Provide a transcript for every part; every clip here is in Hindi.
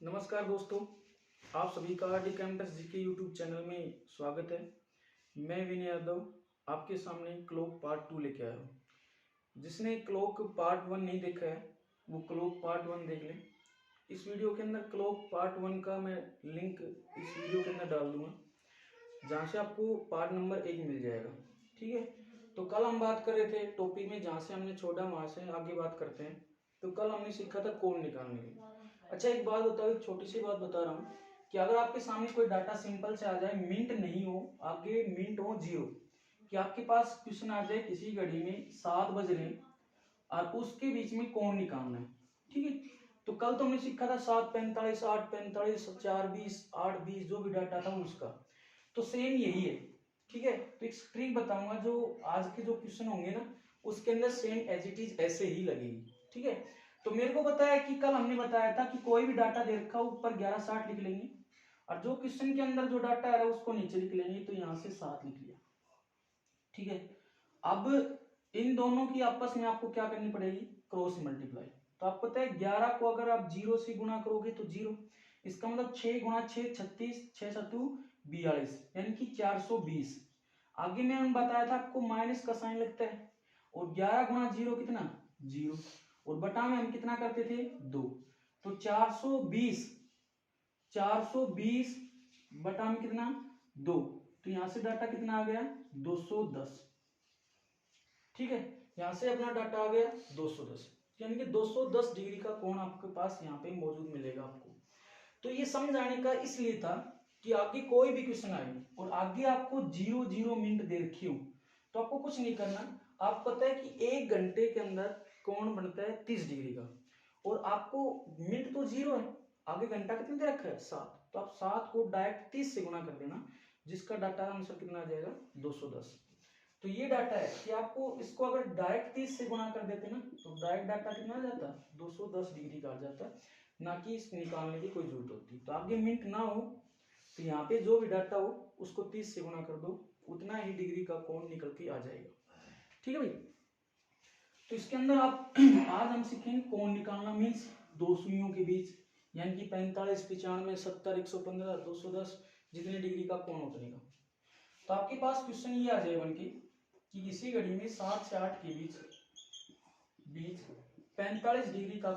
नमस्कार दोस्तों, आप सभी का RD campus GK YouTube channel में स्वागत है। मैं विनय यादव आपके सामने क्लॉक पार्ट 2 लेके आया हूँ। जिसने क्लॉक पार्ट 1 नहीं देखा है वो क्लॉक पार्ट 1 देख लें। इस वीडियो के अंदर क्लॉक पार्ट 1 का मैं लिंक इस वीडियो के अंदर डाल दूंगा, जहाँ से आपको पार्ट नंबर 1 मिल जाएगा। ठीक है, तो कल हम बात कर रहे थे टॉपिक में, जहाँ से हमने छोड़ा वहाँ से आगे बात करते हैं। तो कल हमने सीखा था कोड निकालने की। अच्छा, एक बात बताओ, एक छोटी सी बात बता रहा हूँ कि अगर आपके सामने कोई डाटा सिंपल से आ जाए, मिंट नहीं हो, आगे मिंट हो 0, कि आपके पास क्वेश्चन आ जाए किसी घड़ी में 7 बज रहे और उसके बीच में कौन निकालना है। ठीक है, तो कल तो हमने सीखा था 7:45, 8:45, 4:20, 8:20, जो भी डाटा था उसका, तो सेम यही है। ठीक है, तो एक ट्रिक बताऊंगा जो आज के जो क्वेश्चन होंगे ना उसके अंदर सेम एज इट इज ऐसे ही लगेगी। ठीक है, तो मेरे को पता है कि कल हमने बताया था कि कोई भी डाटा दे रखा हो ऊपर 1160 लिख लेंगे और जो क्वेश्चन के अंदर जो डाटा आ रहा है उसको नीचे लिख लेंगे, तो यहाँ से 7 लिख लिया। ठीक है, अब इन दोनों की आपस में आपको क्या करनी पड़ेगी, क्रॉस मल्टीप्लाई। तो आपको पता है 11 को अगर आप 0 से गुणा करोगे तो 0, इसका मतलब 6 गुणा 6 36, 6 सत्तू 42, यानी कि 420। आगे में हम बताया था आपको माइनस का साइन लगता है, और 11 गुणा 0 कितना 0, और बटा में हम कितना करते थे 2, तो 420 बटा में कितना 2, तो यहां से डाटा कितना आ गया 210। ठीक है, यहां से अपना डाटा आ गया 210, यानी कि 210 डिग्री का कोण आपके पास यहाँ पे मौजूद मिलेगा आपको। तो ये समझाने का इसलिए था कि आगे कोई भी क्वेश्चन आए और आगे आपको 0 मिनट दे रखी हो तो आपको कुछ नहीं करना। आपको पता है कि 1 घंटे के अंदर कोण बनता है 30 डिग्री का, और आपको मिनट तो 0 है, आगे घंटा कितने दे रखा है 7, तो आप 7 को डायरेक्ट 30 से गुणा कर देना, जिसका डाटा आंसर कितना आ जाएगा 210। तो ये डाटा है कि आपको इसको अगर डायरेक्ट 30 से गुणा कर देते ना तो डायरेक्ट डाटा कितना आ जाता 210 डिग्री का आ जाता, ना कि इसको निकालने की कोई जरूरत होती। तो आगे मिनट ना हो तो यहाँ पे जो भी डाटा हो उसको 30 से गुणा कर दो, उतना ही डिग्री का कोण निकल के आ जाएगा। ठीक है भाई, तो इसके अंदर आप आज हम सीखेंगे कोण निकालना, मीन्स दो सुइयों के बीच, यानी कि 45, 95, 70, 115, 210 जितने डिग्री का कोण उतने का। तो आपके पास क्वेश्चन ये आ जाए बन के कि किसी घड़ी में 7 से 8 के बीच 45 डिग्री का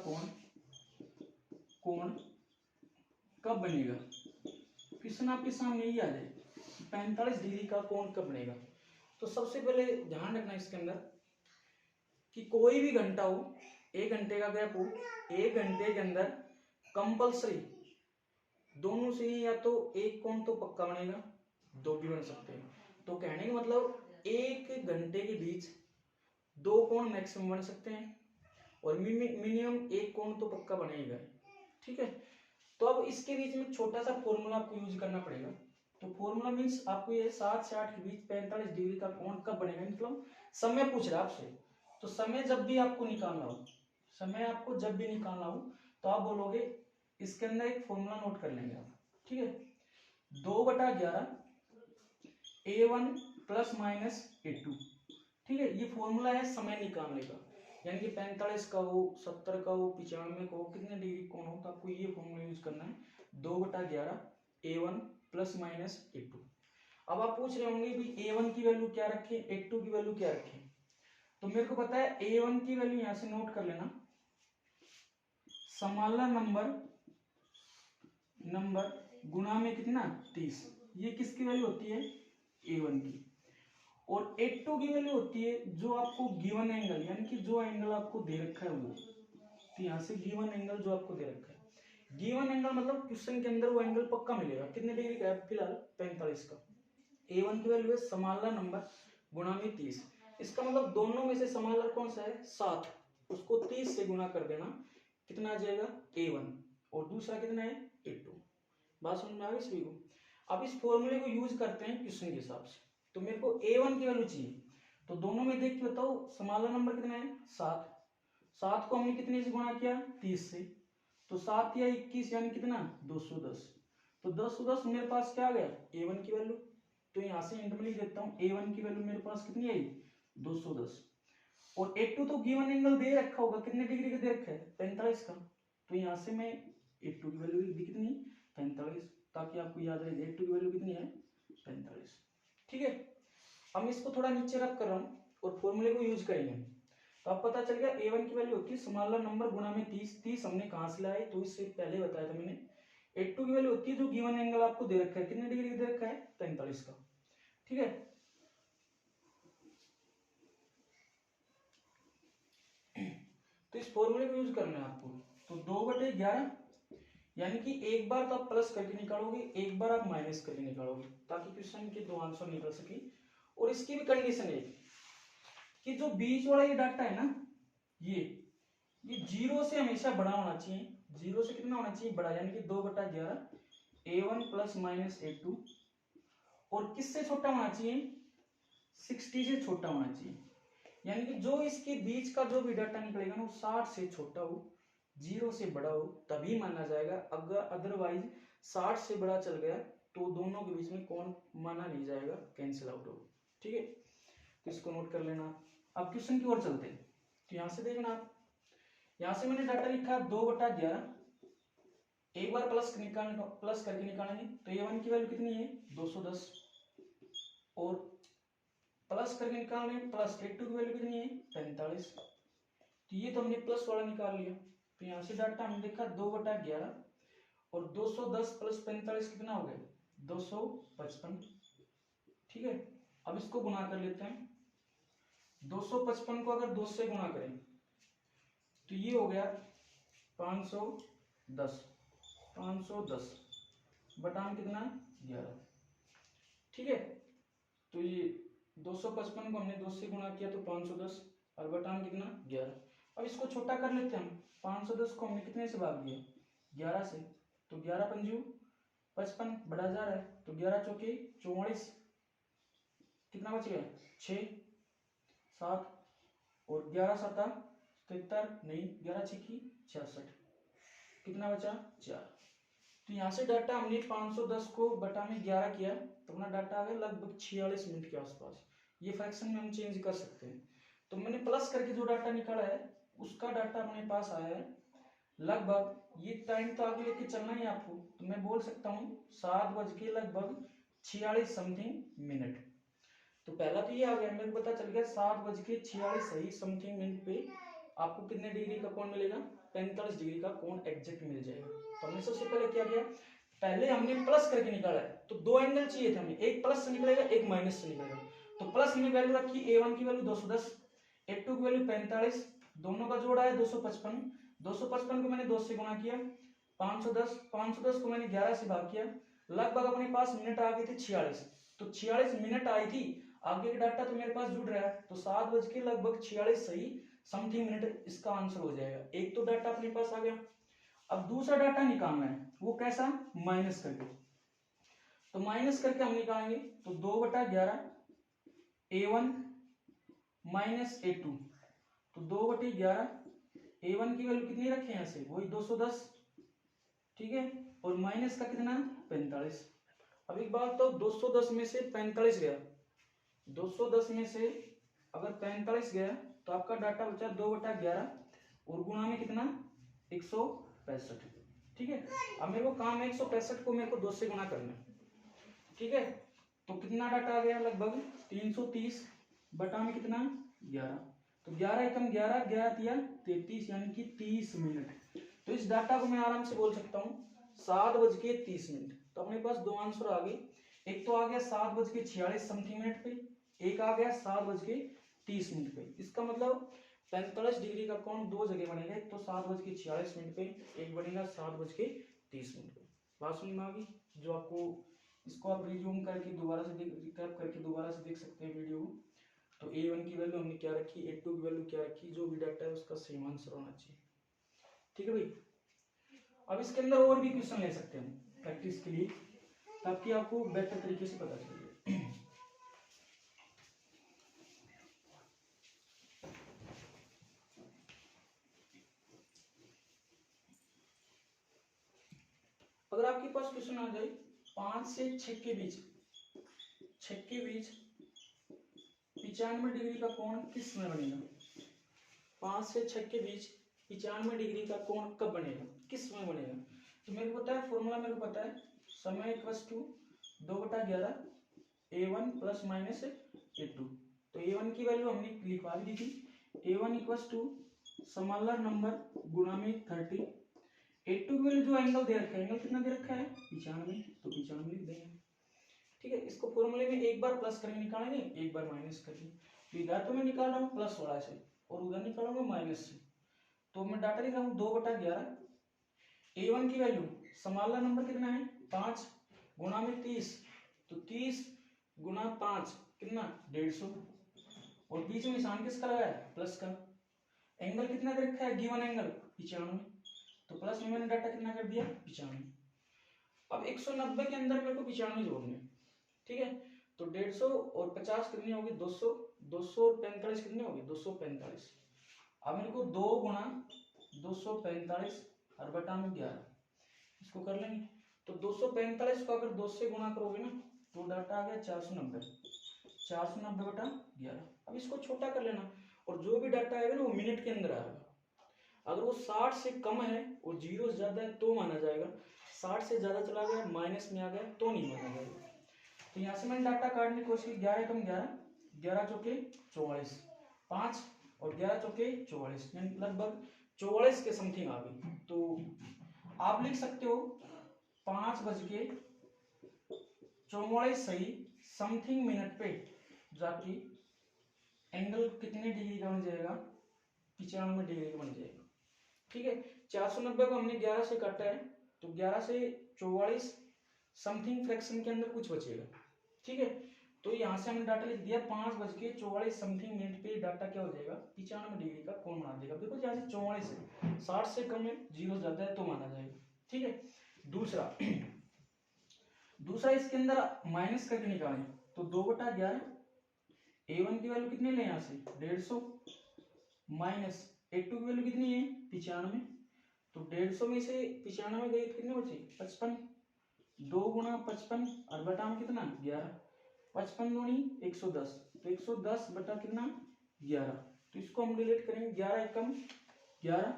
कोण कब बनेगा। क्वेश्चन आपके सामने ये आ जाए 45 डिग्री का कोण कब बनेगा। तो सबसे पहले ध्यान रखना इसके अंदर कि कोई भी घंटा हो, 1 घंटे का गैप हो, 1 घंटे के अंदर कंपलसरी दोनों से ही या तो एक कोण तो पक्का बनेगा, दो भी बन सकते हैं। तो कहने का मतलब 1 घंटे के बीच 2 कोण मैक्सिमम बन सकते हैं और मिनिमम 1 कोण तो पक्का बनेगा। ठीक है, तो अब इसके बीच में छोटा सा फॉर्मूला आपको यूज करना पड़ेगा। तो फॉर्मूला मीन्स आपको ये 7 से 8 के बीच 45 डिग्री का कोण कब बनेगा, मतलब समय पूछ रहा है आपसे। तो समय जब भी आपको निकालना हो, तो आप बोलोगे, इसके अंदर एक फॉर्मूला नोट कर लेंगे आप। ठीक है, 2/11 A1 प्लस माइनस A2। ठीक है, ये फॉर्मूला है समय निकालने का, यानी कि 45 का हो, 70 का हो, 95 का हो, कितने डिग्री कौन हो, तो आपको ये फॉर्मूला यूज करना है 2/11 A1 प्लस माइनस A2। अब आप पूछ रहे होंगे भी A1 की वैल्यू क्या रखें, A2 की वैल्यू क्या रखें। तो मेरे को पता है A1 की वैल्यू यहां से नोट कर लेना, समानला नंबर गुणा में कितना 30, ये किसकी वैल्यू होती है A1 की। और A2 की वैल्यू होती है जो आपको गिवन एंगल, यानी कि जो एंगल आपको दे रखा है वो, तो यहाँ से गिवन एंगल जो आपको दे रखा है, गिवन एंगल मतलब क्वेश्चन के अंदर वो एंगल पक्का मिलेगा, कितने डिग्री का है फिलहाल 45 का। A1 की वैल्यू है समानला नंबर गुणा में 30, इसका मतलब दोनों में से समानला कौन सा है 7, उसको 30 से गुणा कर देना, कितना आ जाएगा A1, और दूसरा कितना है A2। बात समझ में आ गई सभी को। अब इस फॉर्मूले को यूज करते हैं क्वेश्चन के हिसाब से। तो मेरे को A1 की वैल्यू चाहिए, तो दोनों में देख के बताओ समानला नंबर कितना है 7, 7 को हमने कितने से गुणा किया 30 से, तो 7 या 21 यानी कितना 210। तो 210 मेरे पास क्या आ गया A1 की वैल्यू, तो यहाँ से इंट में लिख देता हूँ A1 की वैल्यू मेरे पास कितनी आई 210। और A2 तो गिवन एंगल दे रखा होगा, कितने डिग्री का दे रखा है 45 का, तो यहाँ से मैं A2 की वैल्यू भी कितनी 45, ताकि आपको याद रहे A2 की वैल्यू कितनी है 45। ठीक है, अब मैं इसको थोड़ा नीचे रख कर रहा हूँ और फॉर्मूले को यूज करेंगे। तो अब पता चल गया A1 की वैल्यू होती है स्मॉलर नंबर गुना में 30। 30 हमने कहाँ से लाए, तो इससे पहले बताया था मैंने। A2 की वैल्यू होती है जो गिवन एंगल आपको दे रखा है, कितने डिग्री दे रखा है 45 का। ठीक है, तो इस फॉर्मूले को यूज करना है आपको। तो 2/11 यानी कि एक बार तो आप प्लस करके निकालोगे, एक बार आप माइनस करके निकालोगे, ताकि क्वेश्चन के दो आंसर निकल सके। और इसकी भी कंडीशन है कि जो बीच वाला ये डाटा है ना, ये 0 से हमेशा बड़ा होना चाहिए। 0 से कितना होना चाहिए बड़ा, यानी कि 2/11 A1 प्लस माइनस A2। और किससे छोटा होना चाहिए 60 से छोटा होना चाहिए। यानी कि जो इसके बीच का जो भी डाटा निकलेगा ना वो 60 से छोटा हो, 0 से बड़ा हो, तभी माना जाएगा। अगर अदरवाइज 60 से बड़ा चल गया तो दोनों के बीच में कोण माना नहीं जाएगा, कैंसिल आउट हो। ठीक है, तो इसको नोट कर लेना। अब क्वेश्चन की ओर चलते हैं। तो यहां से देखना आप, यहां से मैंने डाटा लिखा 2/11, एक बार प्लस करके निकालेंगे तो A1 की वैल्यू कितनी है 210, और प्लस करके निकालने प्लस A2 की वैल्यू कितनी है 45। तो ये तो हमने प्लस वाला निकाल लिया। तो यहाँ से डाटा हमने देखा 2/11 और 210 प्लस 45 कितना हो गया 255। ठीक है, अब इसको गुना कर लेते हैं। 255 को अगर 2 से गुना करें तो ये हो गया 510। 510 बटा में कितना 11। ठीक है, तो ये 255 को हमने 2 से गुणा किया तो 510 और बटा में कितना 11। अब इसको छोटा कर लेते हैं हम। 510 को हमने कितने से भाग दिया 11 से, तो 11 पंजू 55 बड़ा जा रहा है, तो 11 चौके 44, कितना बच गया 6 7, और 11 सता 73, नहीं 11 छिकी 66, कितना बचा 4। तो यहाँ से डाटा हमने 510 को बटा में 11 किया तो अपना डाटा आ गया लगभग 46 मिनट के आसपास। ये फ्रैक्शन में हम चेंज कर सकते हैं। तो मैंने प्लस करके जो डाटा निकाला है उसका डाटा अपने पास आया है लगभग, ये टाइम तो आगे लेके चलना ही आपको, तो मैं बोल सकता हूँ 7:46 समथिंग मिनट। तो पहला तो ये आ गया, मेरे को पता चल गया 7:46 सही समथिंग मिनट पे आपको कितने डिग्री का कोण मिलेगा 45 डिग्री का कोण एग्जैक्ट मिल जाएगा। तो हमने सबसे पहले क्या किया, पहले हमने प्लस करके निकाला है, तो दो एंगल चाहिए थे हमें, एक प्लस से निकलेगा एक माइनस से निकलेगा। तो प्लस हमने वैल्यू रखी A1 की वैल्यू 210, A2 की वैल्यू 45, दोनों का जोड़ा है 255। 255 को मैंने 2 से गुणा किया 510, 510 को मैंने 11 से भाग किया, लगभग अपने पास मिनट आ गए थे 46। तो 46 मिनट आई थी, आगे का डाटा तो मेरे पास जुड़ रहा है, तो 7:46 सही समथिंग मिनट इसका आंसर हो जाएगा। एक तो डाटा अपने पास आ गया। अब दूसरा डाटा निकालना है, वो कैसा माइनस करके। तो माइनस करके हम निकालेंगे तो 2/11 A1 माइनस A2, तो 2/11 A1 की वैल्यू कितनी रखे यहाँ से वही 210। ठीक है, और माइनस का कितना 45। अब एक बात तो 210 में से 45 गया, 210 में से अगर 45 गया तो आपका डाटा बचा 2/11 और गुणा में कितना 165। ठीक है, अब मेरे को काम है 165 को मेरे को 2 से गुणा करना है। ठीक है, तो कितना डाटा आ गया लगभग 330 बटा में कितना 11, तो 11 एकम 11, 11 तिया 33 यानी कि 30 मिनट। तो इस डाटा को मैं आराम से बोल सकता हूँ 7:30। तो अपने पास दो आंसर आ गए, एक तो आ गया 7:46 समथिंग मिनट पे, एक आ गया 7:30 मिनट पे। इसका मतलब 45 डिग्री का कोण दो जगह बनेगा, एक तो 7:46 मिनट पे, एक बनेगा 7:30 मिनट पे। बात समझ में आ गई? जो आपको इसको आप रिज्यूम करके दोबारा से रिकैप करके दोबारा से देख सकते हैं वीडियो। तो A1 की वैल्यू हमने क्या रखी, A2 की वैल्यू क्या रखी, जो भी डाटा है उसका सेम आंसर होना चाहिए। ठीक है भाई, अब इसके अंदर और भी क्वेश्चन ले सकते हैं प्रैक्टिस के लिए, ताकि आपको बेहतर तरीके से पता चले। अगर आपके पास क्वेश्चन आ जाए 5 से 6 के बीच 95 डिग्री का कोण किस समय बनेगा, 5 से 6 के बीच 95 डिग्री का कोण कब बनेगा, किस समय बनेगा। तो मेरे को पता है फॉर्मूला, मेरे को पता है समय equals to 2/11 A1 plus minus A2। तो A1 की वैल्यू हमने लिखवा दी थी, A1 equals to smaller number गुणा में 30। A2 की वैल्यू जो एंगल दे रखा है, एंगल कितना दे रखा है 95, तो 95 लिख देंगे। ठीक है, इसको फॉर्मूले में एक बार प्लस करके निकालेंगे, एक बार माइनस करके। तो इधर तो मैं निकाल रहा हूँ प्लस वाला से और उधर निकालूंगा माइनस से। तो मैं डाटा लिख रहा हूँ 2/11। A1 की वैल्यू स्मॉलर नंबर कितना है 5 गुणा में 30, तो 30 गुणा 5 कितना 150, और बीच में निशान किसका लगाया प्लस का। एंगल कितना दे रखा है गिवन एंगल 95, तो प्लस में मैंने डाटा कितना कर दिया 95। अब 190 के अंदर मेरे को 95 जोड़ने, ठीक है। तो 150 और 50 कितनी होगी 200, 200 और 45 कितनी होगी 245। अब मेरे को 2 गुणा 245 और बटा में 11, इसको कर लेंगे। तो 245 को अगर 2 से गुणा करोगे ना तो डाटा आ गया 490, 490 बटा 11। अब इसको छोटा कर लेना, और जो भी डाटा आएगा ना वो मिनट के अंदर आएगा। अगर वो 60 से कम है और 0 से ज्यादा है तो माना जाएगा, 60 से ज्यादा चला गया माइनस में आ गया तो नहीं माना जाएगा। तो यहाँ से मैंने डाटा काटने की कोशिश की, 11 कम 11, 11 चौके 44, 5 और 11 चौके 44, यानी लगभग 44 के समथिंग आ गई। तो आप लिख सकते हो 5:44 सही समथिंग मिनट पे जाके एंगल कितने डिग्री का बन जाएगा 95 डिग्री का बन जाएगा। ठीक है, 490 को हमने 11 से काटा है, तो 11 से 44 समथिंग फ्रैक्शन के अंदर कुछ बचेगा। ठीक है, तो यहाँ से हमने डाटा लिख दिया 5:44 समथिंग मिनट पे डाटा क्या हो जाएगा 95 डिग्री का कोण बना देगा। देखो यहाँ से 44 है, 60 से कम है 0 ज्यादा है तो माना जाएगा। ठीक है, दूसरा इसके अंदर माइनस करके निकालें, तो 2/11 A1 की वैल्यू कितनी ले यहाँ से 150 माइनस A2 की वैल्यू कितनी है 95, तो 150 में से 95 गई तो कितने बचे 55, 2 गुणा 55 और बटा में कितना 11, 55 दूनी 110, तो 110 बटा कितना 11। तो इसको हम डिलीट करेंगे, 11 एकम 11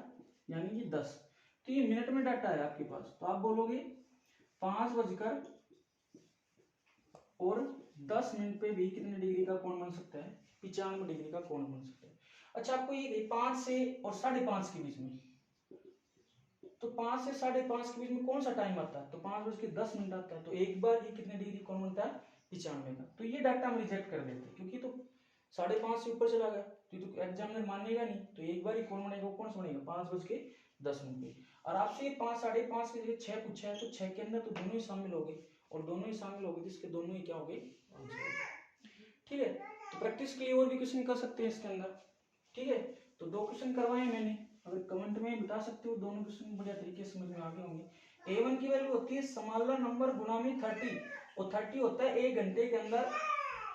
यानी कि 10। तो ये मिनट में डाटा है आपके पास, तो आप बोलोगे 5:10 पे भी कितने डिग्री का कोण बन सकता है 95 डिग्री का कोण बन सकता है। अच्छा, आपको ये 5 से और 5:30 के बीच में, तो 5 से 5:30 के बीच में कौन सा टाइम आता है, तो 5:10 आता है, तो एक बार ही कितने डिग्री कोण बनता है 95 का। तो ये डाटा हम रिजेक्ट कर देते हैं क्योंकि तो 5:30 से ऊपर चला गया, तो एग्जामिनर मानेगा नहीं, तो एक बार ही कोण बनेगा, कौन सा बनेगा 5:10 पे। और आपसे 5 5:30 के जगह 6 पूछा है, तो 6 के अंदर तो दोनों ही शामिल हो गए, और दोनों ही शामिल हो गए तो इसके दोनों ही क्या हो गए आंसर। ठीक है, तो प्रैक्टिस के लिए और भी क्वेश्चन कर सकते हैं इसके अंदर। ठीक है, तो 2 क्वेश्चन करवाए मैंने, अगर कमेंट में बता सकते हो दोनों क्वेश्चन बढ़िया तरीके से समझ में आ गए होंगे। A1 की वैल्यू होती है स्मॉलर नंबर गुणा में 30, और 30 होता है 1 घंटे के अंदर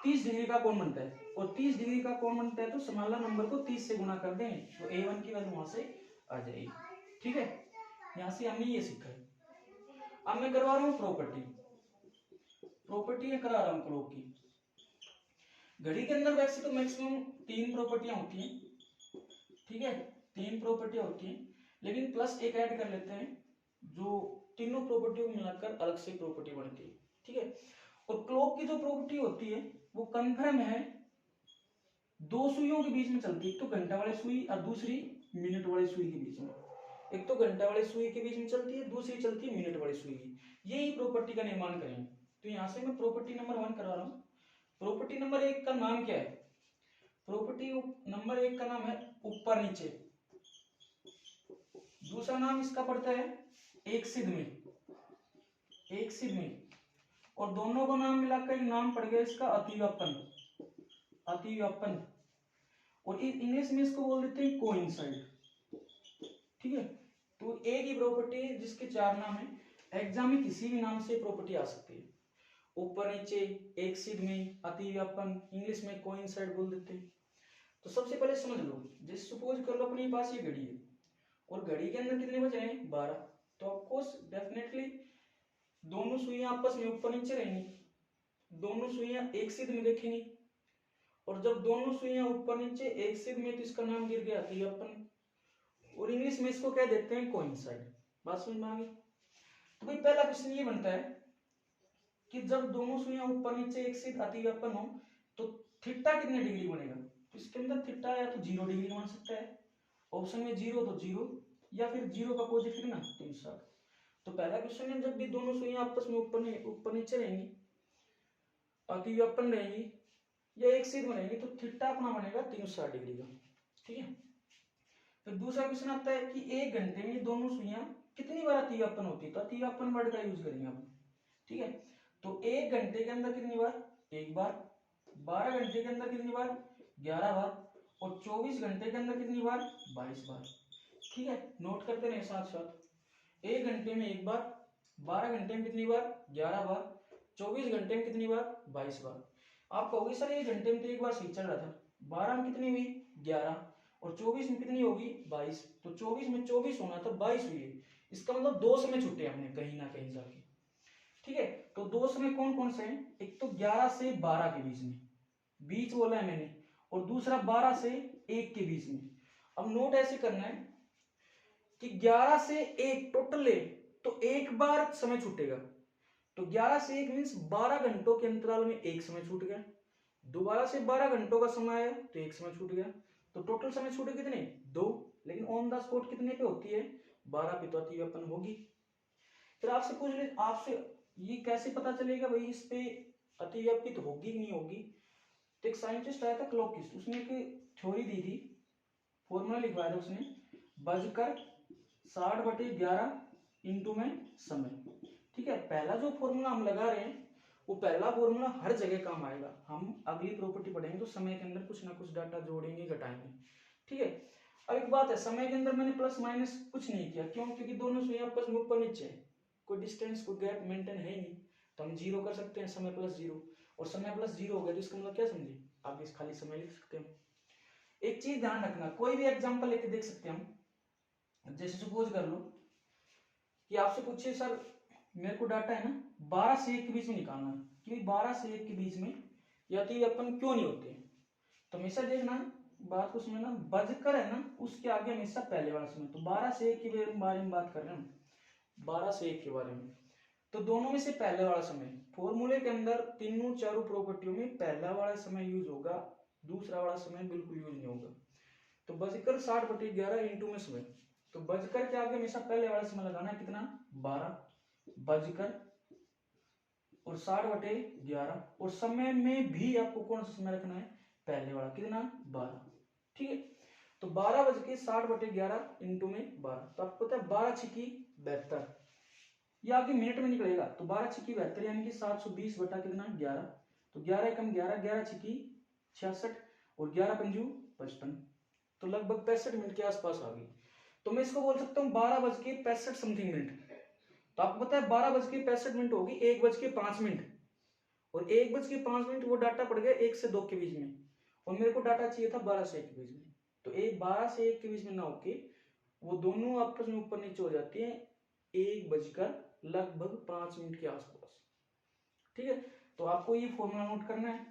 30 डिग्री का कोण बनता है, और 30 डिग्री का कोण बनता है तो स्मॉलर नंबर को 30 से गुणा कर देंगे, तो A1 की वैल्यू वहां से आ जाएगी। ठीक है, यहाँ से हमने ये सीखा है। अब मैं करवा रहा हूँ प्रॉपर्टी करा रहा हूँ क्लॉक की। घड़ी के अंदर वैसे तो मैक्सिमम 3 प्रॉपर्टियां होती हैं। ठीक है, 3 प्रॉपर्टियां होती हैं, लेकिन प्लस एक ऐड कर लेते हैं, जो तीनों प्रॉपर्टियों को मिलाकर अलग से प्रॉपर्टी बनती है। ठीक है, और क्लॉक की जो प्रॉपर्टी होती है वो कन्फर्म है, 2 सुइयों के बीच में चलती है, एक तो घंटा वाली सुई और दूसरी मिनट वाली सुई के बीच में। एक तो घंटा वाली सुई के बीच में चलती है, दूसरी चलती है मिनट वाली सुई की। यही प्रॉपर्टी का निर्माण करेंगे। तो यहाँ से मैं प्रॉपर्टी नंबर 1 करा रहा हूँ। प्रॉपर्टी नंबर 1 का नाम क्या है, प्रॉपर्टी नंबर 1 का नाम है ऊपर नीचे। दूसरा नाम इसका पड़ता है एक सिद्ध में, और दोनों को नाम मिलाकर नाम पड़ गया इसका अतिव्यापन। और इंग्लिश में इसको बोल देते हैं कोइंसाइड। ठीक है, तो एक ही प्रॉपर्टी जिसके 4 नाम है, एग्जाम में किसी भी नाम से प्रॉपर्टी आ सकती है। ऊपर नीचे, एक सिद्ध में, अतिव्यापन, इंग्लिश में कोइंसाइड बोल देते हैं। तो सबसे पहले समझ लो, जैसे सपोज कर लो अपने पास ये घड़ी है, और घड़ी के अंदर कितने बज रहे हैं 12, तो ऑफकोर्स डेफिनेटली दोनों सुइयां आपस में ऊपर नीचे रहेंगी, दोनों सुइयां एक सिद्ध में देखेंगी, और जब दोनों सुइयां ऊपर नीचे एक सिद्ध में, तो इसका नाम गिर गया अतिव्यापन, और इंग्लिश में इसको क्या देते हैं कोइंसाइड। बात समझ में आ गई। तो भाई पहला क्वेश्चन ये बनता है कि जब दोनों सुइयां ऊपर नीचे एक से अतिव्यापन हो तो थीटा कितने डिग्री बनेगा। तो इसके अंदर थीटा या तो 0 डिग्री बन सकता है, ऑप्शन में 0 तो 0, या फिर 0 का अपोजिट कितना 360। तो पहला क्वेश्चन है जब भी दोनों सुइयां आपस में ऊपर नीचे रहेंगी, अतिव्यापन रहेंगी या एक से बनेंगी, तो थीटा अपना बनेगा 360 डिग्री का। ठीक है। फिर दूसरा क्वेश्चन आता है कि एक घंटे में दोनों सुइयां कितनी बार अतिव्यापन होती है। तो अतिव्यापन वर्ड का यूज करेंगे आप। ठीक है। तो एक घंटे के अंदर कितनी बार, एक बार, 12 घंटे के अंदर कितनी बार, 11 बार, और 24 घंटे के अंदर कितनी बार, 22 बार। ठीक है, नोट करते रहे साथ साथ। एक घंटे में एक बार, 12 घंटे में कितनी बार, 11 बार, 24 घंटे में कितनी बार, 22 बार। आप कहोगे सर एक घंटे में तो एक बार सही चल रहा था, 12 में कितनी हुई, 11, और 24 में कितनी होगी, 22। तो 24 में 24 होना था, 22 हुई है। इसका मतलब 2 समय छूटे हमने कहीं ना कहीं जाके। ठीक है। तो 2 समय कौन कौन से हैं, एक तो 11 से 12 के बीच में, बीच बोला है मैंने, और दूसरा 12 से 1 के बीच में। अब नोट ऐसे करना है कि 11 से 1 टोटल है, तो एक बार समय छूटेगा। तो 11 से 1 मीन्स 12 घंटों के अंतराल में एक समय छूट गया। दोबारा से 12 घंटों का समय है तो एक समय छूट गया। तो टोटल समय छूटे कितने, 2। लेकिन ऑन द स्पॉट कितने पे होती है, 12 पे तो अतिव्यापन होगी। फिर आपसे पूछ ले, आपसे ये कैसे पता चलेगा भाई इस पे अतिव्यापित होगी कि नहीं होगी। तो एक साइंटिस्ट आया था क्लॉकिस्ट, उसने एक थ्योरी दी थी, फॉर्मूला लिखवाया था उसने, बजकर 60/11 इंटू में समय। ठीक है। पहला जो फॉर्मूला हम लगा रहे हैं वो पहला फॉर्मूला हर जगह काम आएगा। हम अगली प्रॉपर्टी पढ़ेंगे तो समय के अंदर कुछ ना कुछ डाटा जोड़ेंगे घटाएंगे। ठीक है। अब एक बात है, समय के अंदर मैंने प्लस माइनस कुछ नहीं किया, क्यों, क्योंकि दोनों सुइयां आपस में ऊपर नीचे है, कोई डिस्टेंस कोई गैप मेंटेन है ही नहीं। तो हम 0 कर सकते हैं, समय प्लस 0, और समय प्लस 0 हो गया तो इसका मतलब क्या समझे, आप इस खाली समय लिख सकते हैं। एक चीज ध्यान रखना, कोई भी एग्जांपल लेके देख सकते हैं हम। जैसे सपोज कर लो कि आपसे पूछे सर मेरे को डाटा है ना 12 से 1 के बीच में निकालना, कि 12 से 1 के बीच में अतिव्यापन क्यों नहीं होते। तो हमेशा देखना, बात को समझना, बजकर है ना उसके आगे हमेशा पहले वाला समय। तो 12 से 1 के बारे में बात कर रहे हैं, 12 से 1 के बारे में, तो दोनों में से पहले वाला समय, फॉर्मूले के अंदर तीनों चारों प्रॉपर्टियों में पहला वाला समय यूज होगा, दूसरा वाला समय बिल्कुल यूज नहीं होगा। तो बजकर 60/11 इंटू में समय, तो बजकर के आगे हमेशा पहले वाला समय लगाना है, कितना, 12, बजकर और 60/11, और समय में भी आपको कौन सा समय रखना है, पहले वाला, कितना, 12। ठीक है। तो 12/60/11 इंटू में 12, तो आपको पता है 12 छिकी 72, ये आगे मिनट में निकलेगा। तो 12 छिकी 72 यानी कि 720 बटा कितना, 11। तो 11 कम 11, 11 छिकी 66, और 11 पंजू 55, तो लगभग 65 मिनट के आसपास आ गई। तो मैं इसको बोल सकता हूँ 12:65 समथिंग मिनट। तो आपको पता है 12:65 होगी 1:05, और 1:05 वो डाटा पड़ गया 1 से 2 के बीच में, और मेरे को डाटा चाहिए था 12 से 1 के बीच में। तो 12 से 1 के बीच में ना होके वो दोनों आपस में ऊपर नीचे हो जाती है 1:05 के आसपास। ठीक है। तो आपको ये फॉर्मूला नोट करना है,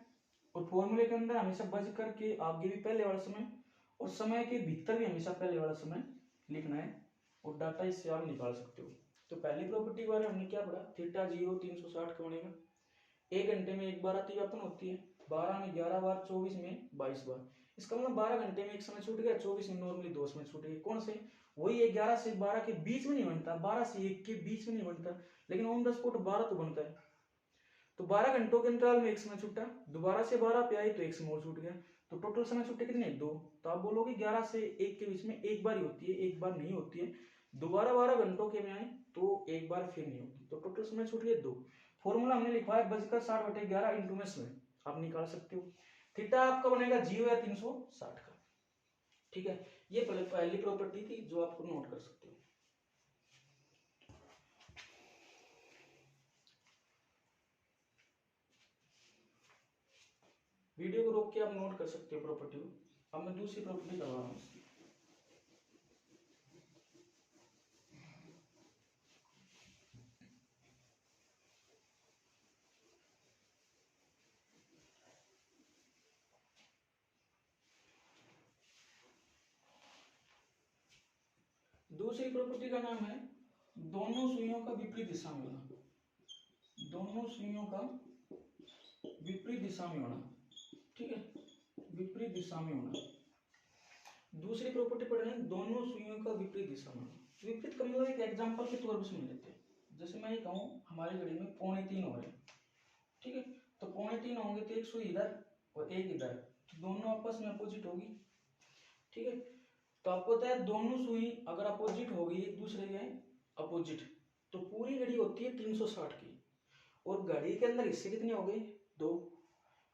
और फॉर्मूले के अंदर हमेशा बजकर के आगे भी पहले वाला समय और समय के भीतर भी हमेशा पहले वाला समय लिखना है, और डाटा इससे आप निकाल सकते हो। तो पहली प्रॉपर्टी के बारे में हमने क्या पढ़ा, थीटा 0 360 का बनेगा, 1 घंटे में एक बार अतिव्यापन होती है, 12 में 11 बार, 24 में 22 बार। इसका मतलब 12 घंटे में एक समय छूट गया, 24 में नॉर्मली 2 समय छूट गए। कौन से, वही 11 से 12 के बीच में नहीं बनता, 12 से 1 के बीच में नहीं बनता, लेकिन ऑन द स्पॉट 12 तो बनता है। तो 12 घंटों के अंतराल में एक समय छूटा, दोबारा से 12 पे आई तो एक समय और छूट गया, तो टोटल समय छूटे कितने, 2। तो आप बोलोगे 11 से 1 के बीच में एक बार ही होती है, एक बार नहीं होती है। दोबारा 12 घंटों के में आए तो एक बार फिर नहीं होती, तो टोटल समय छूट गए 2। फॉर्मूला हमने लिखवाया बजकर 60/11 इंटू में समय, आप निकाल सकते हो। थीटा आपका बनेगा 0 या 360 का। ठीक है। ये पहली प्रॉपर्टी थी जो आपको नोट कर सकते हो। वीडियो को रोक के आप नोट कर सकते हो प्रॉपर्टी को। अब मैं दूसरी प्रॉपर्टी करवा रहा हूँ। दूसरी प्रॉपर्टी का नाम है दोनों सुइयों का विपरीत दिशा में होना, दोनों सुइयों का विपरीत दिशा में होना, ठीक है, विपरीत दिशा में होना। दूसरी प्रॉपर्टी पढ़ रहे हैं, दोनों सुइयों का विपरीत दिशा में होना। विपरीत का मतलब एक एग्जांपल के तौर पर समझ लेते हैं। जैसे मैं ये कहूँ हमारी घड़ी में 2:45 हो रहे हैं, ठीक है, तो 2:45 होंगे तो एक सुई इधर और एक इधर, तो दोनों आपस में अपोजिट होगी, ठीक है। तो आपको पता है दोनों सुई अगर अपोजिट होगी एक दूसरे के अपोजिट, तो पूरी घड़ी होती है 360 की, और घड़ी के अंदर हिस्से कितने हो गए, 2,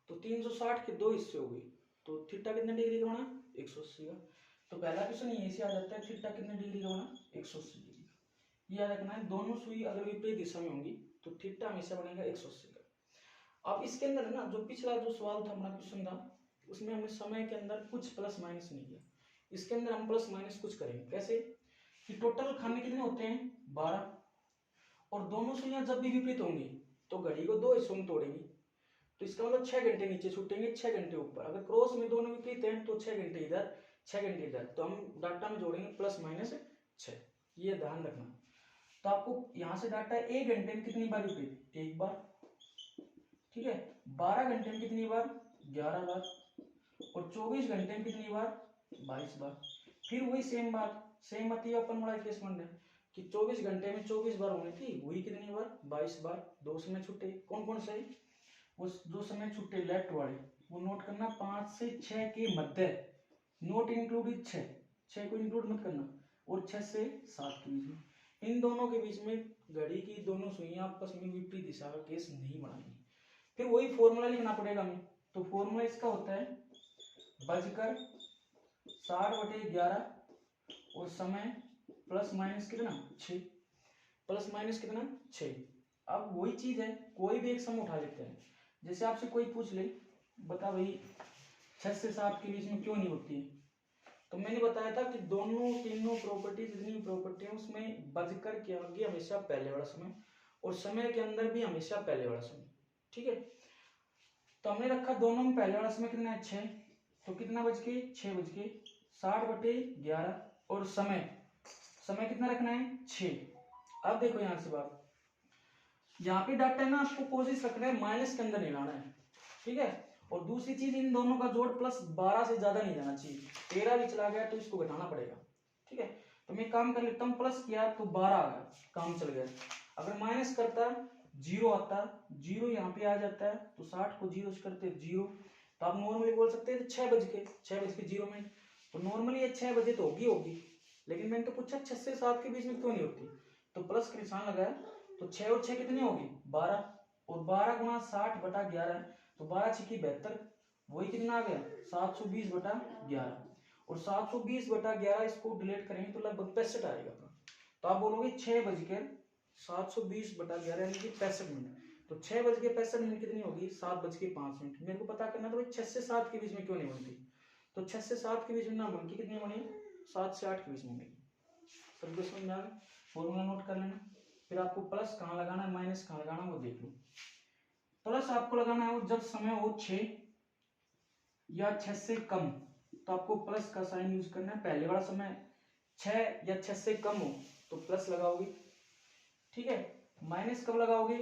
तो 360 के 2 हिस्से हो गए, तो थीटा कितने डिग्री का बना, 180 का। तो पहला क्वेश्चन यहीं से आ जाता है, थीटा कितने डिग्री का बना, 180 डिग्री का। ये याद रखना है, दोनों सुई अगर विपरीत दिशा में होंगी तो थीटा हमेशा बनेगा 180 का। अब इसके अंदर ना जो पिछला जो सवाल था हमारा क्वेश्चन था, उसमें हमने समय के अंदर कुछ प्लस माइनस नहीं किया, इसके अंदर हम प्लस माइनस कुछ करेंगे। कैसे कि टोटल खाने कितने होते हैं, 12, और दोनों सुइयां जब भी विपरीत होंगी तो घड़ी को 2 हिस्सों में तोड़ेंगी, तो इसका मतलब 6 घंटे नीचे छूटेंगे, 6 घंटे ऊपर। अगर क्रॉस में दोनों विपरीत हैं तो 6 घंटे इधर 6 घंटे इधर, तो हम डाटा में जोड़ेंगे प्लस माइनस 6, ये ध्यान रखना। तो आपको यहाँ से डाटा 1 घंटे में कितनी बार विपरीत, 1 बार, ठीक है। 12 घंटे में कितनी बार, 11 बार, और 24 घंटे में कितनी बार, 22 बार। फिर वही सेम बात, सेम आती है अपन बड़ा केस मान रहे कि 24 घंटे में 24 बार होनी थी, हुई कितनी बार, 22 बार। 2 समय छुट्टे, कौन कौन से, वो जो समय छुट्टे लेफ्ट वाले वो नोट करना, 5 से 6 के मध्य, नोट इंक्लूडेड 6 को इंक्लूड मत करना, और 6 से 7 के बीच में। इन दोनों के बीच में घड़ी की दोनों सुइयां आपस में विपरीत दिशा का केस नहीं बनाएंगी। फिर वही फॉर्मूला लिखना पड़ेगा हमें, तो फॉर्मूला इसका होता है बजकर 60/11 और समय प्लस माइनस कितना, 6, प्लस माइनस कितना, 6। अब वही चीज है, कोई भी एक सम उठा लेते हैं। जैसे आपसे कोई पूछ ले, बता भाई 6 से 7 के बीच में क्यों नहीं होती है, तो मैंने बताया था कि दोनों तीनों प्रॉपर्टी, जितनी प्रॉपर्टी है उसमें बजकर के आगे हमेशा पहले वाला समय, और समय के अंदर भी हमेशा पहले वाला समय, ठीक है। तो हमने रखा दोनों में पहले वाला समय कितना है, 6, तो कितना बज के, 6 बज के 60/11, और समय समय कितना रखना है, 6। अब देखो यहां से बात, यहाँ पे डाटा है ना, आपको कोशिश रखना है माइनस के अंदर नहीं लाना है, ठीक है। और दूसरी चीज, इन दोनों का जोड़ प्लस 12 से ज्यादा नहीं जाना चाहिए, 13 भी चला गया तो इसको घटाना पड़ेगा, ठीक है। तो मैं काम कर लेता हूँ, प्लस किया तो 12 आ गया, काम चल गया। अगर माइनस करता 0 आता, 0 यहाँ पे आ जाता है, तो 60 को 0 से करते 0, तो आप नॉर्मली बोल सकते हैं 6 बज के 0 मिनट, तो नॉर्मली ये 6 बजे तो होगी, लेकिन मैंने तो पूछा 6 से 7 के बीच में क्यों नहीं होती, तो प्लस का निशान लगाया, तो 6 और 6 कितनी होगी, 12, और 12 गुणा 60/11, तो 12 6 72, वही कितना आ गया, 720/11, और 720/11 इसको डिलीट करेंगे तो लगभग 65 आएगा। तो आप बोलोगे 6:720/11 यानी कि 65 मिनट, तो 6:65 कितनी होगी, 7:05। मेरे को पता करना था भाई 6 से 7 के बीच में क्यों नहीं बनती, तो 6 से 7 के बीच में ना बन के कितनी बनी, 7 से 8 के बीच में बनेगी। सबको समझ में आ गया, फॉर्मूला नोट कर लेना। फिर आपको प्लस कहाँ लगाना है, माइनस कहाँ लगाना है वो देख लो। प्लस आपको लगाना है जब समय हो 6 या 6 से कम, तो आपको प्लस का साइन यूज करना है। पहले वाला समय 6 या 6 से कम हो तो प्लस लगाओगे, ठीक है। माइनस कब लगाओगे,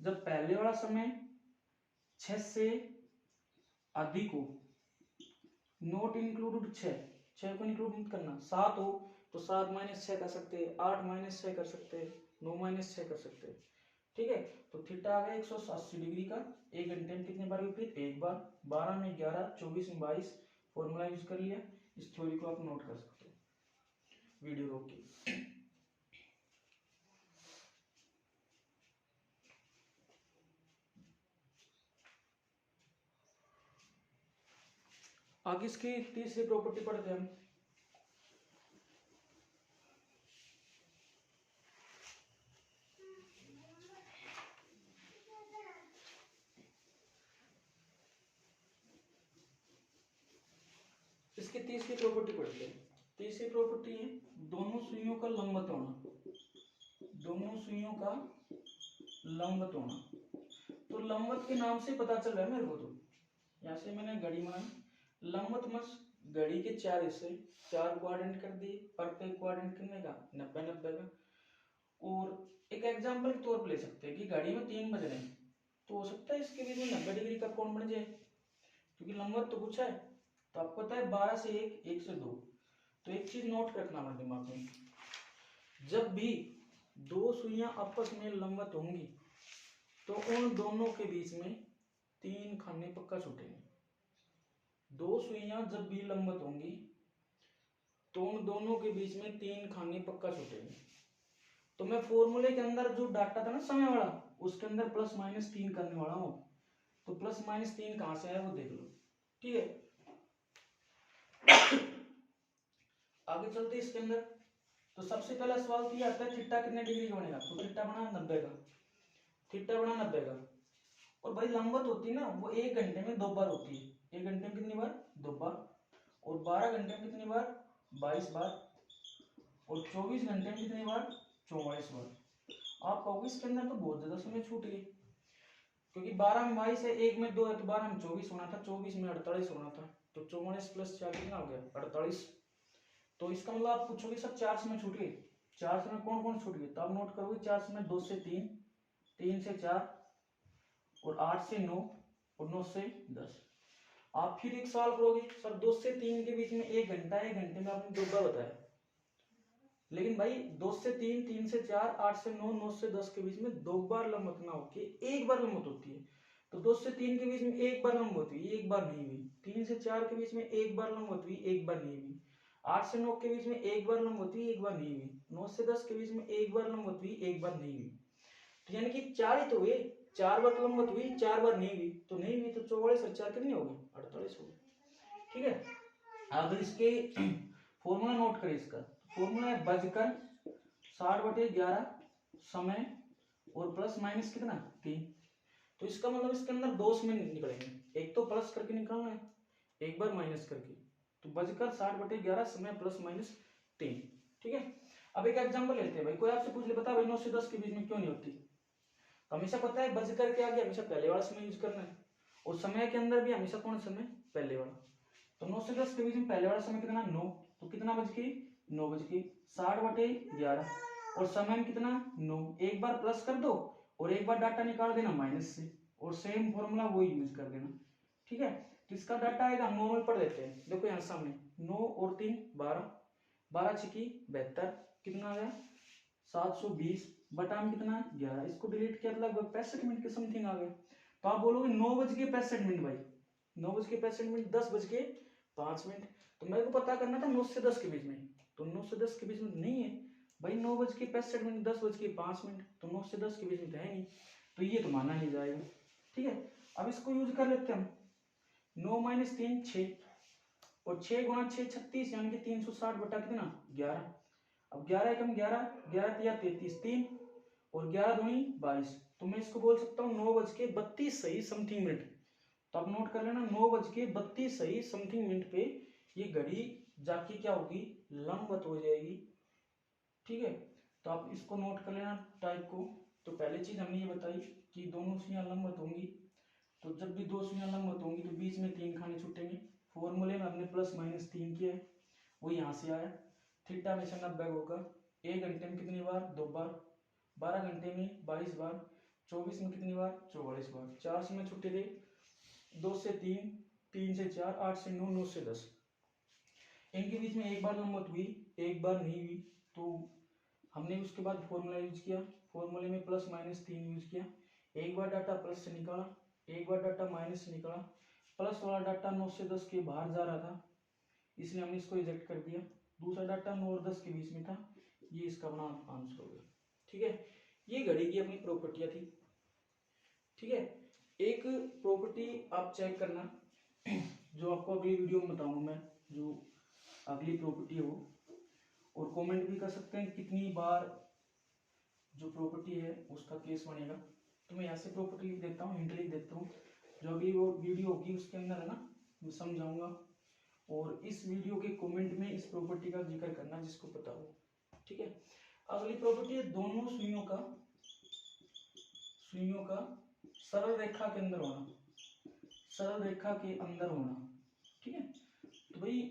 जब पहले वाला समय 6 से अधिक हो, नोट इंक्लूडेड 6 को इंक्लूड मत करना। 7 हो तो 7 - 6 कर सकते हैं, 8 - 6 कर सकते हैं, 9 - 6 कर सकते हैं, ठीक है। तो थीटा आ गया 180 डिग्री का। 1 घंटे में कितने बार विपरीत, 1 बार। 12 में 11, 24 में 22, फॉर्मूला यूज कर लिया। इस थ्योरी को आप नोट कर सकते हो वीडियो रोक के। आगे इसकी तीसरी प्रॉपर्टी पढ़ते हैं हम। इसकी तीसरी प्रॉपर्टी पढ़ते हैं। तीसरी प्रॉपर्टी है दोनों सुइयों का लंबवत होना, दोनों सुइयों का लंबवत होना। तो लंबवत के नाम से पता चल रहा है मेरे को, तो यहाँ से मैंने घड़ी मान लंबवत मस घड़ी के 4 हिस्से, 4 क्वाड्रेंट कर दिए, प्रत्येक क्वाड्रेंट कितने का, 90 का। और एक एग्जाम्पल के तौर पर ले सकते हैं कि घड़ी में 3 बज रहे हैं, तो हो सकता है इसके बीच में 90 डिग्री का कोण बन जाए, क्योंकि लंबवत तो पूछा है। तो आपको पता है 12 से 1, 1 से 2। तो एक चीज नोट रखना हमारे दिमाग में, जब भी दो सुइयां आपस में लंबवत होंगी तो उन दोनों के बीच में 3 खाने पक्का छूटेंगे। दो सुइयां जब भी लंबवत होंगी तो उन दोनों के बीच में 3 खाने पक्का छूटेंगे। तो मैं फॉर्मूले के अंदर जो डाटा था ना समय वाला, उसके अंदर +-3 करने वाला हूं। तो +-3 कहां से आया वो देख लो, ठीक है। आगे चलते इसके अंदर। तो सबसे पहला सवाल तो ये आता है थीटा कितने डिग्री का बनेगा, तो थीटा बना 90 का, थीटा बना 90 का। और भाई लंबवत होती है ना वो 1 घंटे में 2 बार होती है। 1 घंटे में कितनी बार, 2 बार। और 12 घंटे में कितनी बार, 22 बार। और 24 घंटे में कितनी बार, 44 बार। आप कहोगे इसके अंदर तो बहुत ज्यादा समय छूट गई, क्योंकि 12 में 22 है, 1 में 2 है, तो 12 में 24 होना था, 24 में 48 होना था। तो 44 + 4 कितना हो गया, 48। तो इसका मतलब आप पूछोगे सर 4 समय छूट गए, 4 समय कौन कौन छूट गए, तो आप नोट करोगे 4 समय 2 से 3, 3 से 4, और 8 से 9, और 9 से 10। आप फिर एक सवाल करोगे सर 2 से 3 के बीच में 1 घंटा है, 1 घंटे में आपने 2 बार बताया, लेकिन भाई 2 से 3, 3 से 4, 8 से 9, 9 से 10 के बीच में 2 बार लंबवत ना होके 1 बार लंबवत होती है। तो 2 से 3 के बीच में 1 बार लंबवत हुई, 1 बार नहीं हुई। 3 से 4 के बीच में 1 बार लंबवत हुई, 1 बार नहीं हुई। 8 से 9 के बीच में 1 बार लंबवत हुई, 1 बार नहीं हुई। 9 से 10 के बीच में 1 बार लंबवत हुई, 1 बार नहीं हुई। तो यानी कि 4 ही तो हुए, 4 बार लंबवत हुई, 4 बार नहीं हुई। तो नहीं हुई तो 44 और 4 कितनी होगी, 48 होगी, ठीक है। अगर इसके फॉर्मूला नोट करें, इसका फॉर्मूला है बजकर 60/11 समय और +- कितना 3। तो इसका मतलब इसके अंदर 2 समय निकलेंगे, एक तो प्लस करके निकालना है, एक बार माइनस करके। तो बजकर 60/11 समय +-3, ठीक है। अब एक एग्जांपल लेते हैं भाई, कोई आपसे पूछ ले बता भाई 9 से 10 के बीच में क्यों नहीं होती, तो हमेशा पता है बजकर के आगे हमेशा पहले वाला समय यूज करना है, और समय के अंदर भी हमेशा कौन समय, पहले वाला। तो 9 से 10 के बीच में पहले वाला समय कितना, 9। तो कितना बज के, 9 बज के 60/11, और समय में कितना, 9। एक बार प्लस कर दो और एक बार डाटा निकाल देना माइनस से, और सेम फॉर्मूला वो यूज कर देना, ठीक है। तो इसका डाटा आएगा, हम नॉर्मल पढ़ लेते हैं। देखो यहाँ सामने 9 और 3 12, 12 छिकी 72, कितना आ गया 720, बटा में कितना 11। इसको डिलीट किया तो लगभग 65 मिनट के समथिंग आ गया। तो आप बोलोगे 9:65 भाई, 9:65, 10:05। तो मेरे को पता करना था 9 से 10 के बीच में, तो 9 से 10 के बीच में नहीं है भाई, 9:65, 10:05। तो 9 से 10 के बीच में तो है नहीं, तो ये तो माना नहीं जाएगा, ठीक है। अब इसको यूज कर लेते हैं हम। 9 - 3 6, और 6 × 6 36, यानी कि 360 बटा कितना 11। अब 11 एकम 11, 11 तिया 33, 3, और 11 दूनी 22। तो मैं इसको बोल सकता हूँ 9:32 सही समथिंग मिनट। तो आप नोट कर लेना 9:32 सही समथिंग मिनट पे ये घड़ी जाके क्या होगी, लंबवत हो जाएगी, ठीक है। तो आप इसको नोट कर लेना टाइप को। तो पहले चीज हमने ये बताई कि दोनों सुइयां लंबवत होंगी, तो जब भी दो सुइयां लंबवत होंगी तो बीच में 3 खाने छूटेंगे। फॉर्मूले में हमने +-3 किया है, वो यहाँ से आया। थीटा हमेशा 90 होगा। 1 घंटे में कितनी बार, 2 बार। 12 घंटे में 22 बार। 24 में कितनी बार, 44 बार। 4 समय छुट्टे थे, 2 से 3, 3 से 4, 8 से 9, 9 से 10। इनके बीच में 1 बार लंबवत हुई, 1 बार नहीं हुई। तो हमने उसके बाद फॉर्मूला यूज किया, फॉर्मूले में +-3 यूज किया। एक बार डाटा प्लस से निकाला, एक बार डाटा माइनस से निकाला। प्लस वाला डाटा 9 से 10 के बाहर जा रहा था, इसलिए हमने इसको रिजेक्ट कर दिया। दूसरा डाटा 9 और 10 के बीच में था, ये इसका अपना आंसर हो गया, ठीक है। ये घड़ी की अपनी प्रॉपर्टियां थी, ठीक है। एक प्रॉपर्टी आप चेक करना, जो आपको अगली वीडियो में बताऊंगा मैं, जो अगली प्रॉपर्टी है वो, और कमेंट भी कर सकते हैं कितनी बार जो प्रॉपर्टी है उसका केस बनेगा। तो मैं यहाँ से प्रॉपर्टी लिख देता हूँ, हिंट लिख देता हूँ। जो अगली वो वीडियो होगी उसके अंदर है ना, मैं समझाऊंगा, और इस वीडियो के कमेंट में इस प्रॉपर्टी का जिक्र करना जिसको पता हो, ठीक है। अगली प्रॉपर्टी है दोनों सुइयों का सरल रेखा के अंदर होना, सरल रेखा के अंदर होना, ठीक है। तो भाई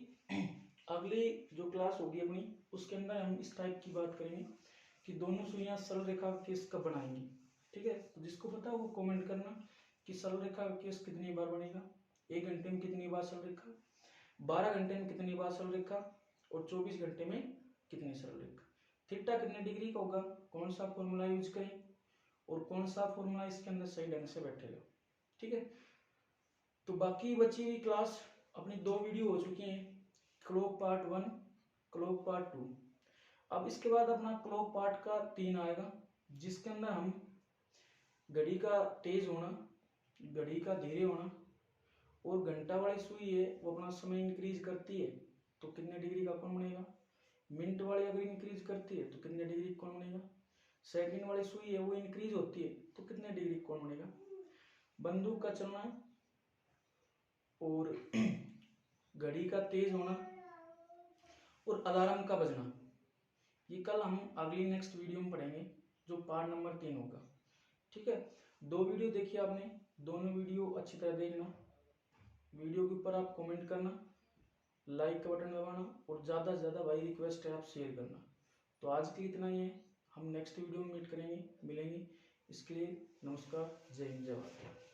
अगली जो क्लास होगी अपनी उसके अंदर हम इस टाइप की बात करेंगे कि दोनों सुइयां सरल रेखा का केस कब बनाएंगी। ठीक है, तो जिसको पता है वो कमेंट करना कि सरल रेखा का केस कितनी बार बनेगा, 1 घंटे में कितनी बार सरल रेखा, 12 घंटे में कितनी बार सरल रेखा और 24 घंटे में कितनी सरल रेखा। थीटा कितने डिग्री का होगा, कौन सा फॉर्मूला यूज करें और कौन सा फॉर्मूला इसके अंदर सही ढंग से बैठेगा। ठीक है, तो बाकी बची हुई क्लास अपनी 2 वीडियो हो चुकी हैं, क्लॉक पार्ट 1, क्लॉक पार्ट 2। अब इसके बाद अपना क्लॉक पार्ट का 3 आएगा, जिसके अंदर हम घड़ी का तेज होना, घड़ी का धीरे होना और घंटा वाली सुई है वो अपना समय इंक्रीज करती है तो कितने डिग्री का कोण बनेगा, मिनट वाली अगर इंक्रीज करती है तो कितने डिग्री कोण बनेगा, सेकंड वाली सुई है वो इंक्रीज होती है तो कितने डिग्री कोण बनेगा, बंदूक का चलना और घड़ी का तेज होना और अलार्म का बजना, ये कल हम अगली नेक्स्ट वीडियो में पढ़ेंगे जो पार्ट नंबर 3 होगा। ठीक है, 2 वीडियो देखिए आपने, दोनों वीडियो अच्छी तरह देखना, वीडियो के ऊपर आप कमेंट करना, लाइक का बटन दबाना और ज़्यादा से ज़्यादा भाई रिक्वेस्ट है आप शेयर करना। तो आज के लिए इतना ही है, हम नेक्स्ट वीडियो में मीट करेंगे, मिलेंगे। इसके लिए नमस्कार, जय हिंद, जय भारत।